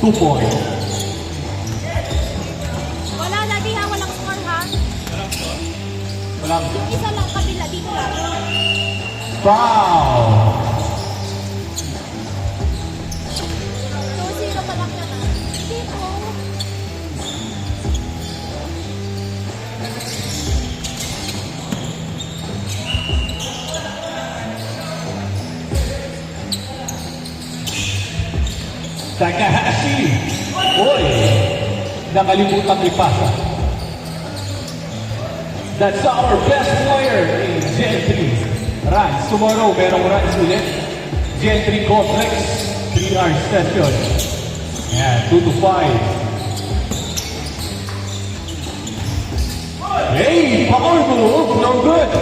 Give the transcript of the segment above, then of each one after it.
2 points. Wala na, di ha? Walang score, ha? Walang. Yung isa lang kabila dito lang. Foul. 2-0 pa lang yan, ha? Dito. Takahashi. Uy. Nakalimutan ipasa. That's our best player in Gen 3. Runs. Tomorrow, merong runs ulit. Gen 3 Complex. 3-hour session. Yan, 2 to 5. Hey, power move. No good.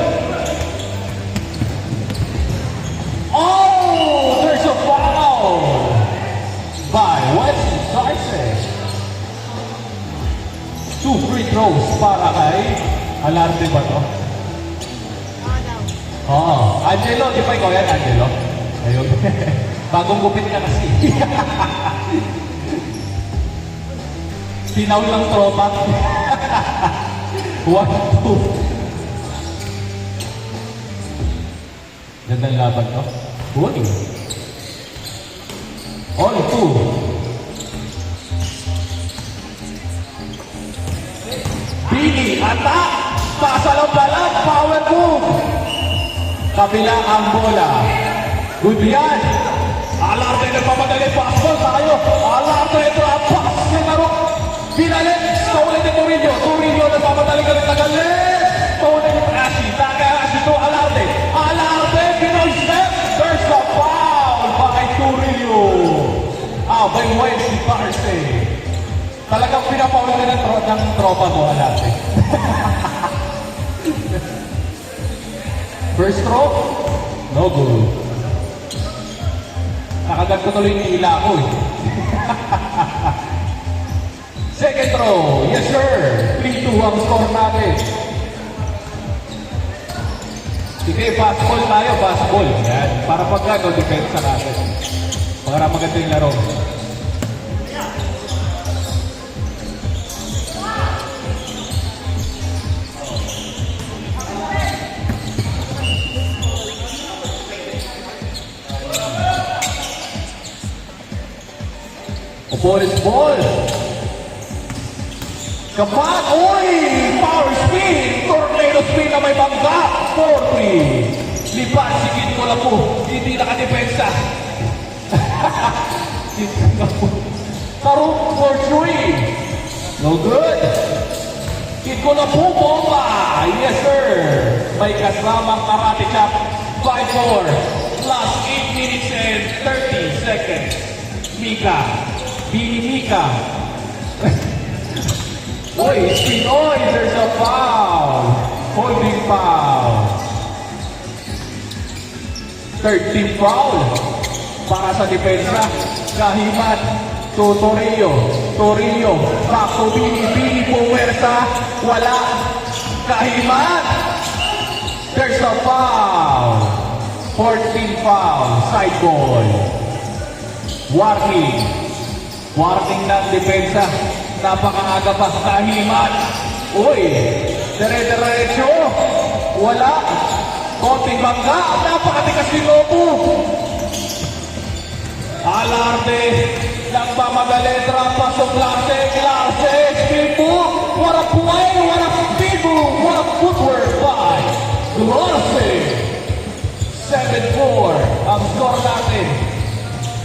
Oh, there's a foul by Wesley Sarce. 2 free throws para kay Alarte ba to? Oo. Angelo, di ba ikaw yan, Angelo? Ayun. Bagong gupit ka kasi. Pinaw lang tropa. 1-2. Gandang laban to. Uy. On 2. Bini, atak! Pasalambalan, power move! Kabila ang bola. Good yan! Alarte nagpamadali, passport tayo! Alarte ito ang pass! Sinaro! Binalik! Saulit ni Torino! Torino nagpamadali ka rin tagalit! Saulit ni Ashi! Takahashi to Alarte! Alarte! Pinoy step! There's a foul by Torino! By Wesley Sarce. Talagang pinapaul ka ng tropa mo, Alarte. First throw, no good. Nakagat ko tuloy yung ila ko eh. Second throw, yes sir. 3-2 ang score natin. Sige, fast ball tayo, fast ball. Yan. Para pagkano, depensa natin. Para maganda yung laro. Ball is ball. Kapat, uy! Power spin! Tornado spin na may bangga. 4-3. Lipat, sigit ko lang po. Hindi nakadepensa. Tarong for 3. No good. Hit ko na po, bomba. Yes, sir. May kasamang karate chop. 5-4. Plus 8 minutes and 30 seconds. Mika. Bini Mika. Oy, Pinoy, there's a foul. Holding foul. 13 foul. Para sa depensa. Kahiman. To Torino. Torino. Back to Bini. Bini puwersa. Wala. Kahiman. There's a foul. 14 foul. Side ball. Warning. Warning ng depensa. Napakaaga pa. Kahiman. Uy. Dire-diretso. Wala. Konting bangga. Napakatikas ni Lobo. Alarte. Nagmamadali. Pasok Larse. Larse. Spin move. What a play. What a speed move. What a footwork by Larse. 7-4. Ang score natin.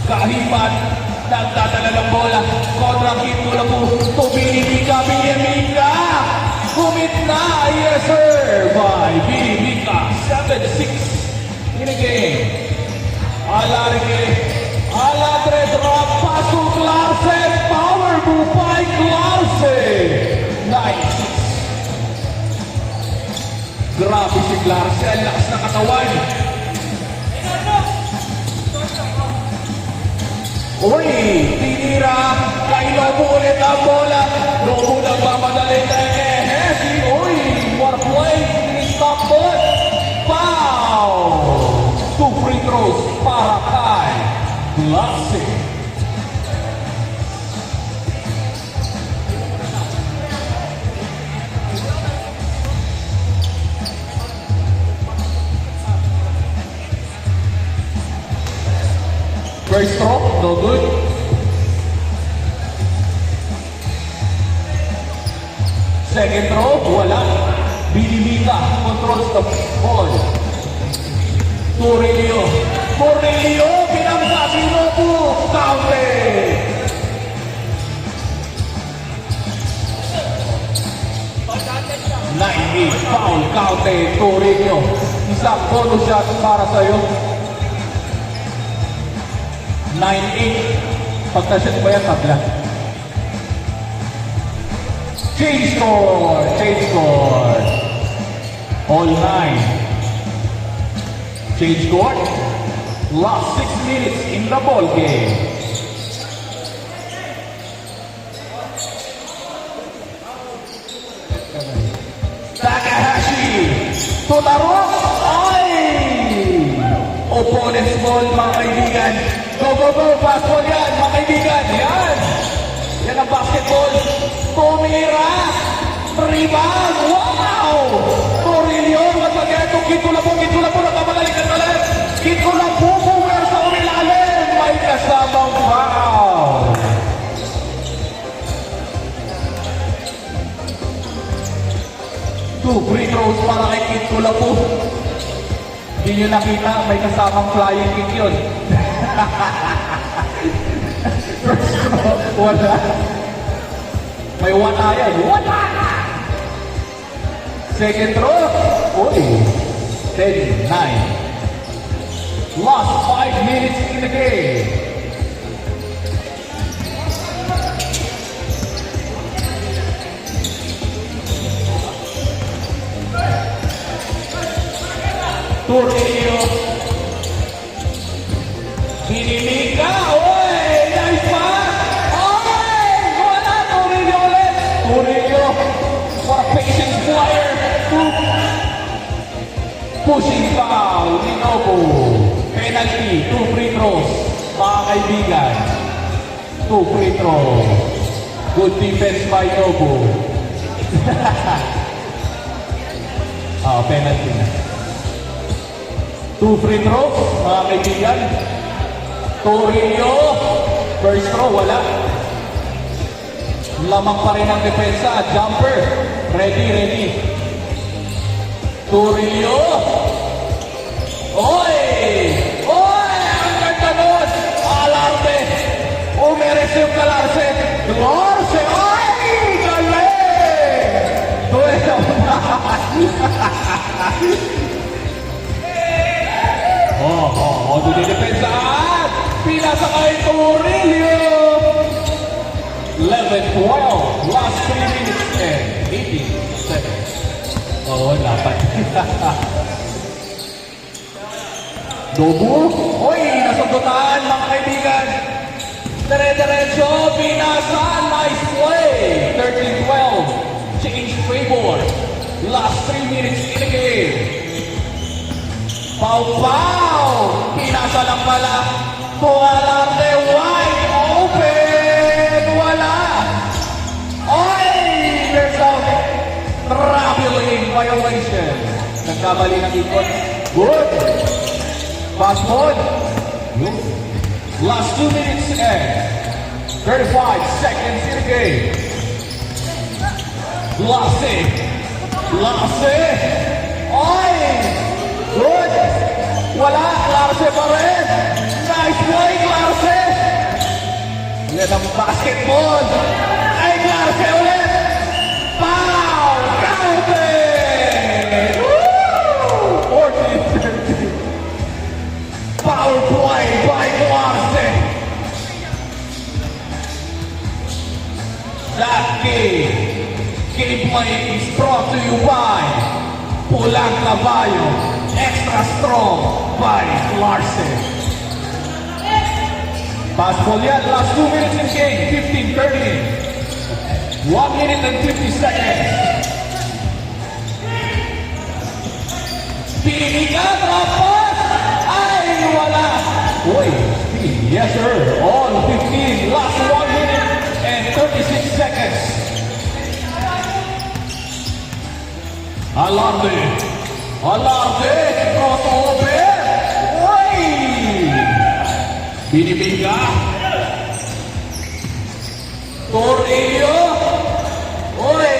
Kahiman. Nagdadala ng bola. Kontra hit ko na po. Bini Mika. Bini Mika. Kumit na. Yes sir. By Bini Mika. 7-6. In the game. Alarte. Alatre drop. Pasok Larse. Power move by Larse. 9-6. Grabe si Larse. Ang lakas na katawan. Uy, tinira, kay Lobo ulit ang bola. Lobo nagmamadali tayo. Uy, what a play, stop ball. Foul! 2 free throws para kay Larse. First throw, no good. Second throw, wala. Binimika controls the ball. Torelio. Torelio, pinangga si Nobu. Counted. 98 foul, counted. Torelio. Isang bonus shot para sa'yo. 9-8. Pagka-shot ba yan, tabla? Change score! Change score! All 9. Change score. Last 6 minutes in the ball game. Takahashi to the rock. Ay! Opponent's ball, mga kaibigan. Go, go, go! Fast ball yan, mga kaibigan. Yan! Yan ang basketball. Tumira! Rebound! Wow! Torelio! At again, itong Kitulapo, nakamagaling ka talag. Kitulapo, puwer sa umilalim. May kasamang foul. Two free throws para kay Kitulapo. Hindi nyo nakita, may kasamang flying kick yun. Wala. May wala yan. Wala! Second throw. Uy. 10-9. Last 5 minutes in the game. Torelio. Binimika. Uy! Nice pass! Uy! Wala! Torelio ulit! Torelio. What a patient player. Pushing foul. Nobu. Penalty. 2 free throws. Mga kaibigan. 2 free throws. Good defense by Nobu. Penalty na. 2 free throws, mga kaibigan. Torelio. First throw, wala. Lamang pa rin ang depensa. Jumper. Ready. Torelio. Oy! Oy! Ang ganda nun! Alarme! Umeres yung Galarse. Galarse! Ay! Galing! Tuwela mo na! Dinidepensahan! Pinasa kay Torelio! 11-12. Last 3 minutes and 18 seconds. Dapat. Nobu. Uy, nasundutan mga kaibigan. Dire-diretso, pinasa. Nice play. 13-12. Change favor. Last 3 minutes in the game. Pau! Pinasa lang pala. Tualarte wide open. Wala. Oy! There's a traveling violation. Nagkamali ng ikot. Good. Pass ball. Last 2 minutes and 35 seconds in the game. Lase. Oy! Good. Wala. Larse pa rin. Nice play, Larse. Yan ang basketball. Ay, Larse ulit. Foul. Counted. Woo! 14-13. Power play by Larse. That gameplay is brought to you by Pulang Caballo. Extra strong by Larsen. Pass ball yan. Last 2 minutes in game. 15-13. 1 minute and 50 seconds. Piniga, trapas. Ay, wala. Uy, yes sir. All 15. Last 1 minute and 36 seconds. Alarde. Crossover. Uy! Binibiga. Tornillo. Oy.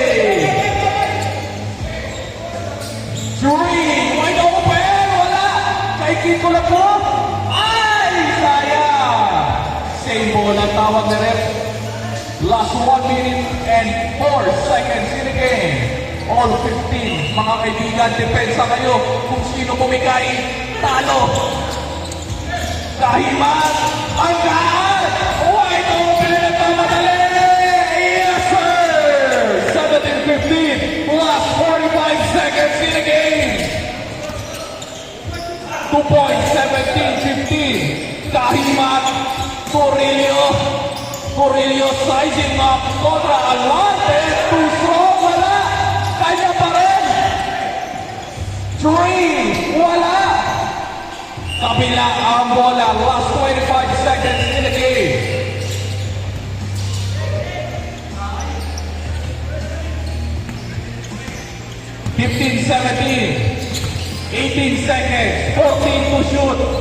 Three. Wide open. Wala. Kay Kiko na po. Ay, sayang. Same ball ang tawag na ref. Last 1 minute and 4 seconds in the game. All 15, mga kaibigan, depensa kayo kung sino bumigay, talo. Kahiman, ang gaan, wide open at pamadali. Yes, sir! 17-15, last 45 seconds in the game. 2.17-15, Kahiman, Corillo sizing up kontra Alarte, too strong, wala. Kanya pa rin. 3, wala. Kabila ang bola, last 25 seconds in the game. (15-17) 18 seconds, 14 to shoot.